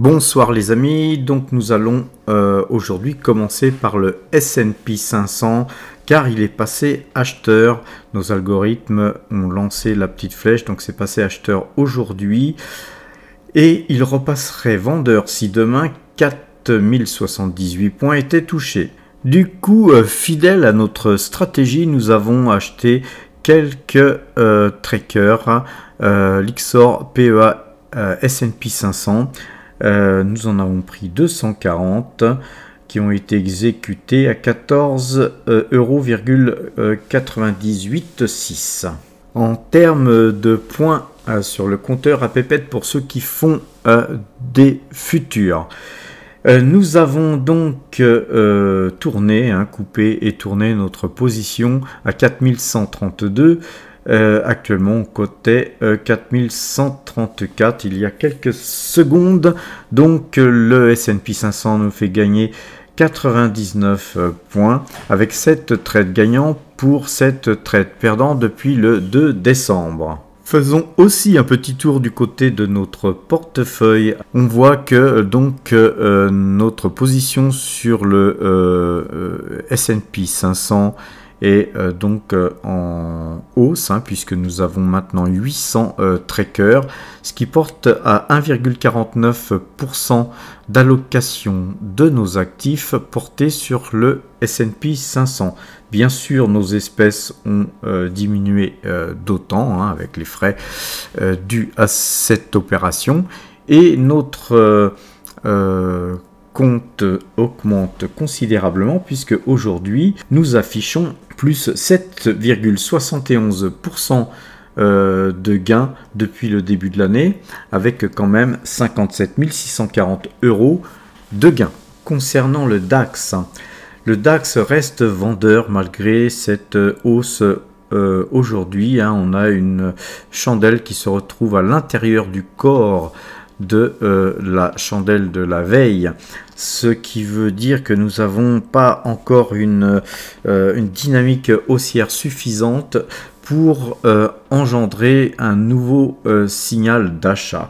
Bonsoir les amis, donc nous allons aujourd'hui commencer par le S&P 500 car il est passé acheteur. Nos algorithmes ont lancé la petite flèche, donc c'est passé acheteur aujourd'hui et il repasserait vendeur si demain 4078 points étaient touchés. Du coup, fidèle à notre stratégie, nous avons acheté quelques trackers, Lyxor, PEA, S&P 500. Nous en avons pris 240 qui ont été exécutés à 14,98,6 €. En termes de points sur le compteur à pépette pour ceux qui font des futurs. Nous avons donc tourné, coupé et tourné notre position à 4132. Actuellement on cotait 4134 il y a quelques secondes, donc le S&P 500 nous fait gagner 99 points avec 7 trades gagnants pour 7 trades perdants depuis le 2 décembre. Faisons aussi un petit tour du côté de notre portefeuille. On voit que donc notre position sur le S&P 500 et donc en hausse, puisque nous avons maintenant 800 trackers, ce qui porte à 1,49% d'allocation de nos actifs portés sur le S&P 500. Bien sûr, nos espèces ont diminué d'autant avec les frais dus à cette opération, et notre compte augmente considérablement puisque aujourd'hui nous affichons plus 7,71% de gains depuis le début de l'année, avec quand même 57 640 € de gains. Concernant le DAX reste vendeur malgré cette hausse. Aujourd'hui, on a une chandelle qui se retrouve à l'intérieur du corps de la chandelle de la veille, ce qui veut dire que nous n'avons pas encore une dynamique haussière suffisante pour engendrer un nouveau signal d'achat.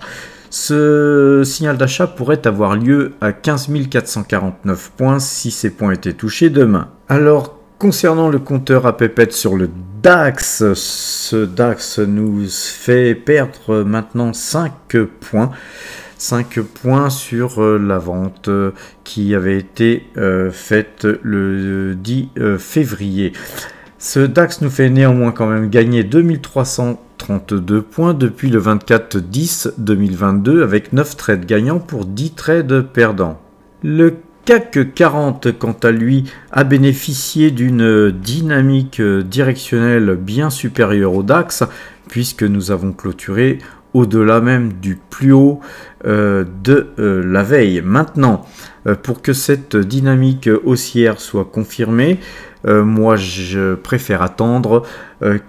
Ce signal d'achat pourrait avoir lieu à 15 449 points si ces points étaient touchés demain. Alors, concernant le compteur à pépette sur le DAX, ce DAX nous fait perdre maintenant 5 points. 5 points sur la vente qui avait été faite le 10 février. Ce DAX nous fait néanmoins quand même gagner 2332 points depuis le 24/10/2022 avec 9 trades gagnants pour 10 trades perdants. Le CAC 40, quant à lui, a bénéficié d'une dynamique directionnelle bien supérieure au DAX, puisque nous avons clôturé au-delà même du plus haut de la veille. Maintenant, pour que cette dynamique haussière soit confirmée, moi je préfère attendre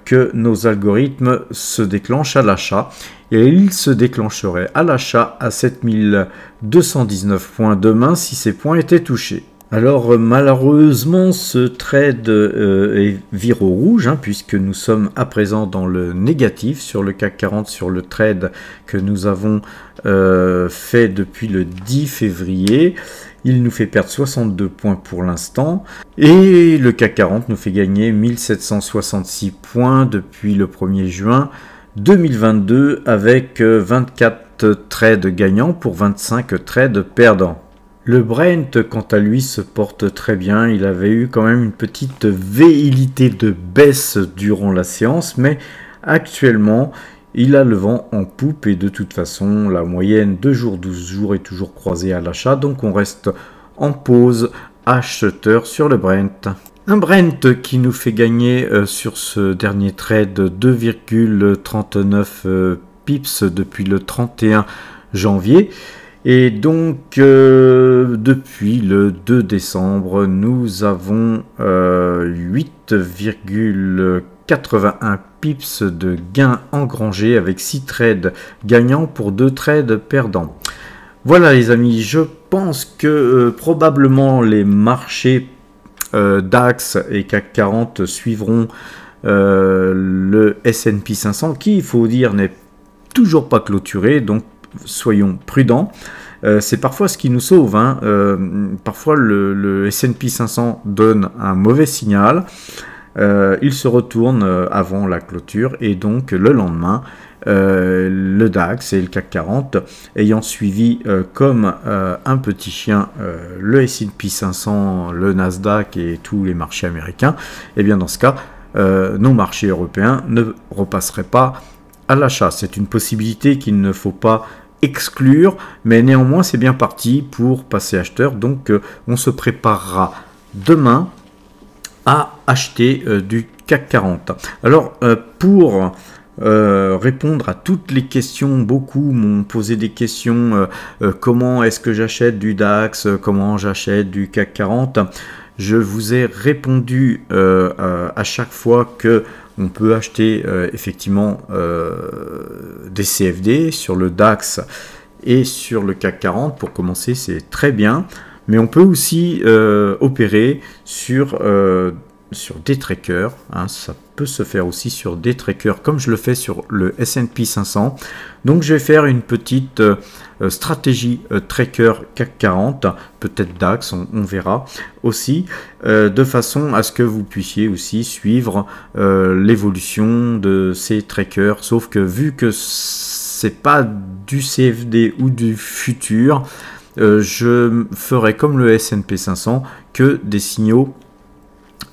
que nos algorithmes se déclenchent à l'achat, et il se déclencherait à l'achat à 7219 points demain si ces points étaient touchés. Alors malheureusement ce trade vire au rouge, puisque nous sommes à présent dans le négatif sur le CAC 40, sur le trade que nous avons fait depuis le 10 février. Il nous fait perdre 62 points pour l'instant, et le CAC 40 nous fait gagner 1766 points depuis le 1er juin 2022 avec 24 trades gagnants pour 25 trades perdants. Le Brent, quant à lui, se porte très bien. Il avait eu quand même une petite velléité de baisse durant la séance, mais actuellement, il a le vent en poupe, et de toute façon, la moyenne 2 jours, 12 jours est toujours croisée à l'achat, donc on reste en pause acheteur sur le Brent. Un Brent qui nous fait gagner sur ce dernier trade 2,39 pips depuis le 31 janvier. Et donc, depuis le 2 décembre, nous avons 8,81 pips de gains engrangés avec 6 trades gagnants pour 2 trades perdants. Voilà les amis, je pense que probablement les marchés DAX et CAC 40 suivront le S&P 500 qui, il faut dire, n'est toujours pas clôturé, donc soyons prudents. C'est parfois ce qui nous sauve, hein. Parfois le S&P 500 donne un mauvais signal, il se retourne avant la clôture et donc le lendemain, le DAX et le CAC 40 ayant suivi comme un petit chien le S&P 500, le Nasdaq et tous les marchés américains, et bien dans ce cas, nos marchés européens ne repasseraient pas à l'achat. C'est une possibilité qu'il ne faut pas exclure, mais néanmoins c'est bien parti pour passer acheteur. Donc on se préparera demain à acheter du CAC 40. Alors pour répondre à toutes les questions, beaucoup m'ont posé des questions, comment est-ce que j'achète du DAX, comment j'achète du CAC 40. Je vous ai répondu à chaque fois que on peut acheter effectivement des CFD sur le DAX et sur le CAC 40. Pour commencer, c'est très bien. Mais on peut aussi opérer sur des trackers. Hein, ça peut se faire aussi sur des trackers comme je le fais sur le S&P 500. Donc je vais faire une petite stratégie tracker CAC 40, peut-être DAX, on verra aussi, de façon à ce que vous puissiez aussi suivre l'évolution de ces trackers. Sauf que vu que c'est pas du CFD ou du futur, je ferai comme le S&P 500 que des signaux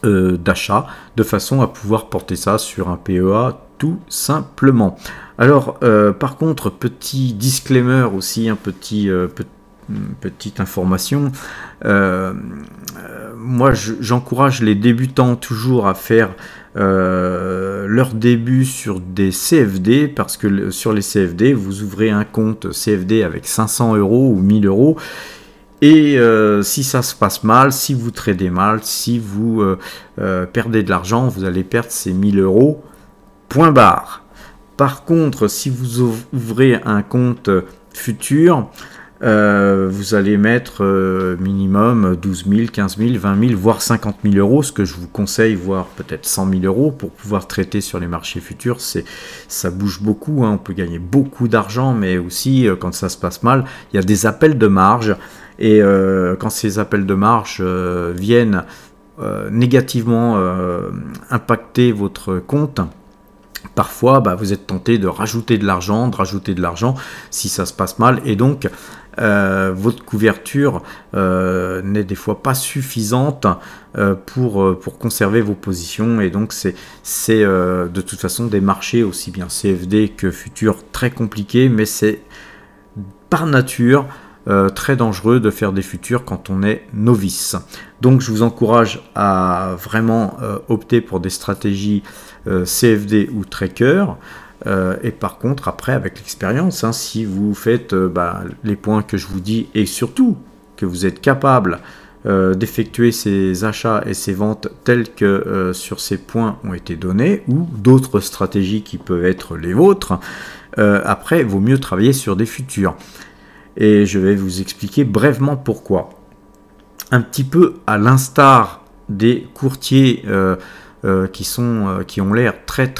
d'achat, de façon à pouvoir porter ça sur un PEA tout simplement. Alors par contre, petit disclaimer aussi, petite information, moi j'encourage les débutants toujours à faire leur début sur des CFD, parce que sur les CFD, vous ouvrez un compte CFD avec 500 € ou 1000 €. Et si ça se passe mal, si vous tradez mal, si vous perdez de l'argent, vous allez perdre ces 1000 €, point barre. Par contre, si vous ouvrez un compte futur, vous allez mettre minimum 12 000, 15 000, 20 000, voire 50 000 €, ce que je vous conseille, voire peut-être 100 000 € pour pouvoir traiter sur les marchés futurs. Ça bouge beaucoup, hein, on peut gagner beaucoup d'argent, mais aussi quand ça se passe mal, il y a des appels de marge. Et quand ces appels de marge viennent négativement impacter votre compte, parfois vous êtes tenté de rajouter de l'argent, si ça se passe mal. Et donc votre couverture n'est des fois pas suffisante pour conserver vos positions. Et donc c'est de toute façon des marchés aussi bien CFD que futurs très compliqués, mais c'est par nature très dangereux de faire des futurs quand on est novice. Donc je vous encourage à vraiment opter pour des stratégies CFD ou tracker, et par contre après avec l'expérience, hein, si vous faites les points que je vous dis, et surtout que vous êtes capable d'effectuer ces achats et ces ventes tels que sur ces points ont été donnés, ou d'autres stratégies qui peuvent être les vôtres, après il vaut mieux travailler sur des futurs. Et je vais vous expliquer brièvement pourquoi. Un petit peu à l'instar des courtiers qui ont l'air très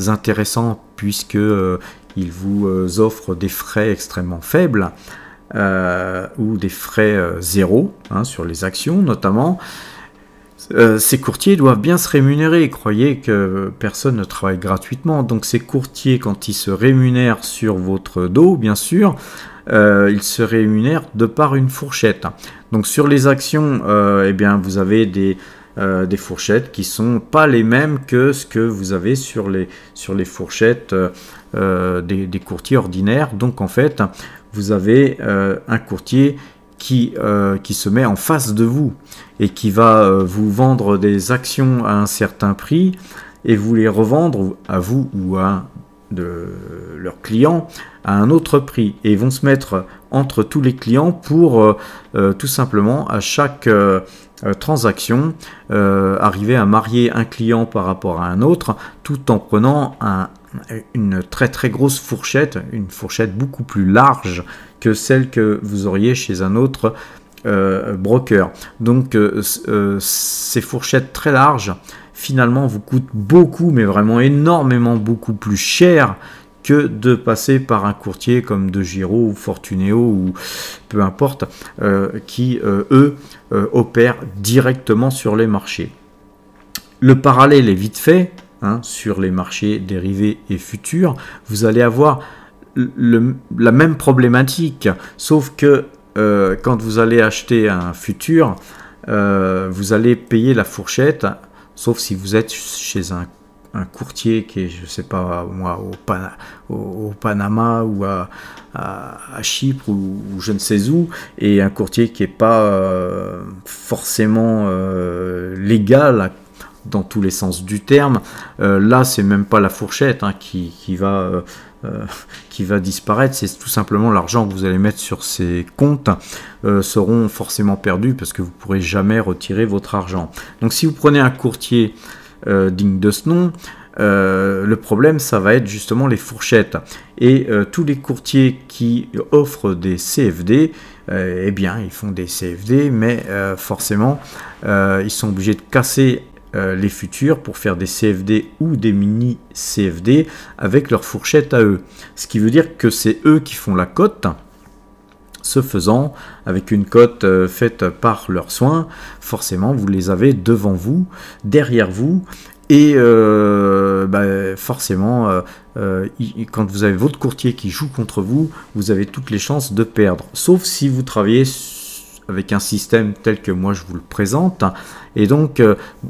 intéressants, puisque ils vous offrent des frais extrêmement faibles, ou des frais zéro, hein, sur les actions notamment. Ces courtiers doivent bien se rémunérer. Croyez que personne ne travaille gratuitement. Donc ces courtiers, quand ils se rémunèrent sur votre dos, bien sûr, ils se rémunèrent de par une fourchette. Donc sur les actions, vous avez des fourchettes qui sont pas les mêmes que ce que vous avez sur les fourchettes des courtiers ordinaires. Donc en fait, vous avez un courtier qui se met en face de vous et qui va vous vendre des actions à un certain prix et vous les revendre à vous ou à un de leurs clients à un autre prix, et ils vont se mettre entre tous les clients pour tout simplement à chaque transaction arriver à marier un client par rapport à un autre, tout en prenant une très grosse fourchette, une fourchette beaucoup plus large que celle que vous auriez chez un autre broker. Donc ces fourchettes très larges finalement vous coûtent beaucoup, mais vraiment énormément beaucoup plus cher que de passer par un courtier comme De Giro ou Fortuneo ou peu importe, qui eux opèrent directement sur les marchés. Le parallèle est vite fait, hein, sur les marchés dérivés et futurs. Vous allez avoir la même problématique, sauf que quand vous allez acheter un futur, vous allez payer la fourchette, sauf si vous êtes chez un courtier qui est, je sais pas moi, au Panama ou à Chypre ou je ne sais où, et un courtier qui n'est pas forcément légal dans tous les sens du terme. Là, c'est même pas la fourchette, hein, qui va disparaître, c'est tout simplement l'argent que vous allez mettre sur ces comptes seront forcément perdus parce que vous ne pourrez jamais retirer votre argent. Donc si vous prenez un courtier digne de ce nom, le problème ça va être justement les fourchettes, et tous les courtiers qui offrent des CFD, eh bien ils font des CFD, mais forcément ils sont obligés de casser les futurs pour faire des CFD ou des mini CFD avec leur fourchette à eux, ce qui veut dire que c'est eux qui font la cote. Ce faisant, avec une cote faite par leurs soins, forcément vous les avez devant vous, derrière vous, et forcément quand vous avez votre courtier qui joue contre vous, vous avez toutes les chances de perdre, sauf si vous travaillez avec un système tel que moi je vous le présente. Et donc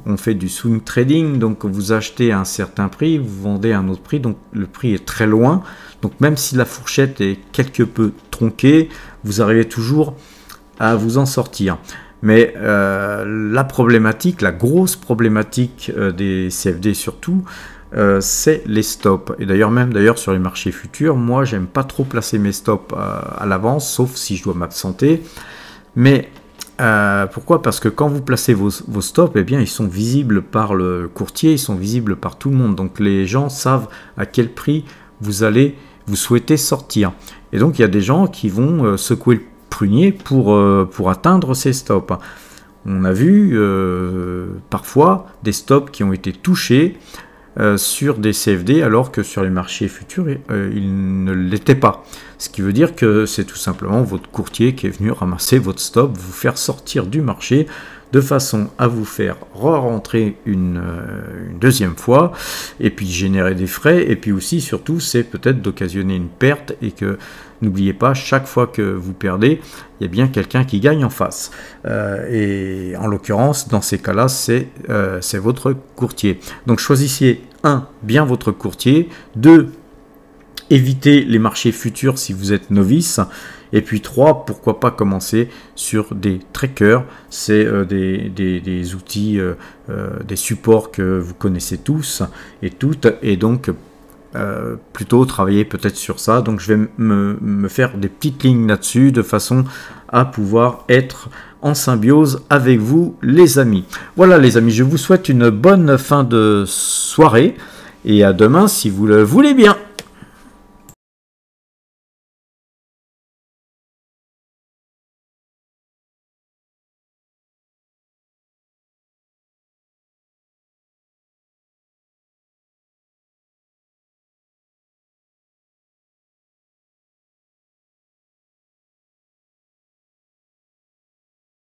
on fait du swing trading, donc vous achetez à un certain prix, vous vendez à un autre prix, donc le prix est très loin, donc même si la fourchette est quelque peu tronquée, vous arrivez toujours à vous en sortir. Mais la problématique, la grosse problématique des CFD surtout, c'est les stops. Et d'ailleurs sur les marchés futurs, moi j'aime pas trop placer mes stops à l'avance, sauf si je dois m'absenter. Mais pourquoi? Parce que quand vous placez vos stops, eh bien, ils sont visibles par le courtier, ils sont visibles par tout le monde. Donc les gens savent à quel prix vous souhaitez sortir. Et donc il y a des gens qui vont secouer le prunier pour atteindre ces stops. On a vu parfois des stops qui ont été touchés sur des CFD alors que sur les marchés futurs ils ne l'étaient pas. Ce qui veut dire que c'est tout simplement votre courtier qui est venu ramasser votre stop, vous faire sortir du marché de façon à vous faire re-rentrer une deuxième fois et puis générer des frais, et puis aussi surtout c'est peut-être d'occasionner une perte, et que n'oubliez pas, chaque fois que vous perdez, il y a bien quelqu'un qui gagne en face. Et en l'occurrence, dans ces cas-là, c'est votre courtier. Donc choisissez bien votre courtier, 2, évitez les marchés futurs si vous êtes novice, et puis 3, pourquoi pas commencer sur des trackers, c'est des outils, des supports que vous connaissez tous et toutes, et donc plutôt travailler peut-être sur ça. Donc je vais me faire des petites lignes là-dessus de façon à pouvoir être en symbiose avec vous les amis. Voilà les amis, je vous souhaite une bonne fin de soirée et à demain si vous le voulez bien.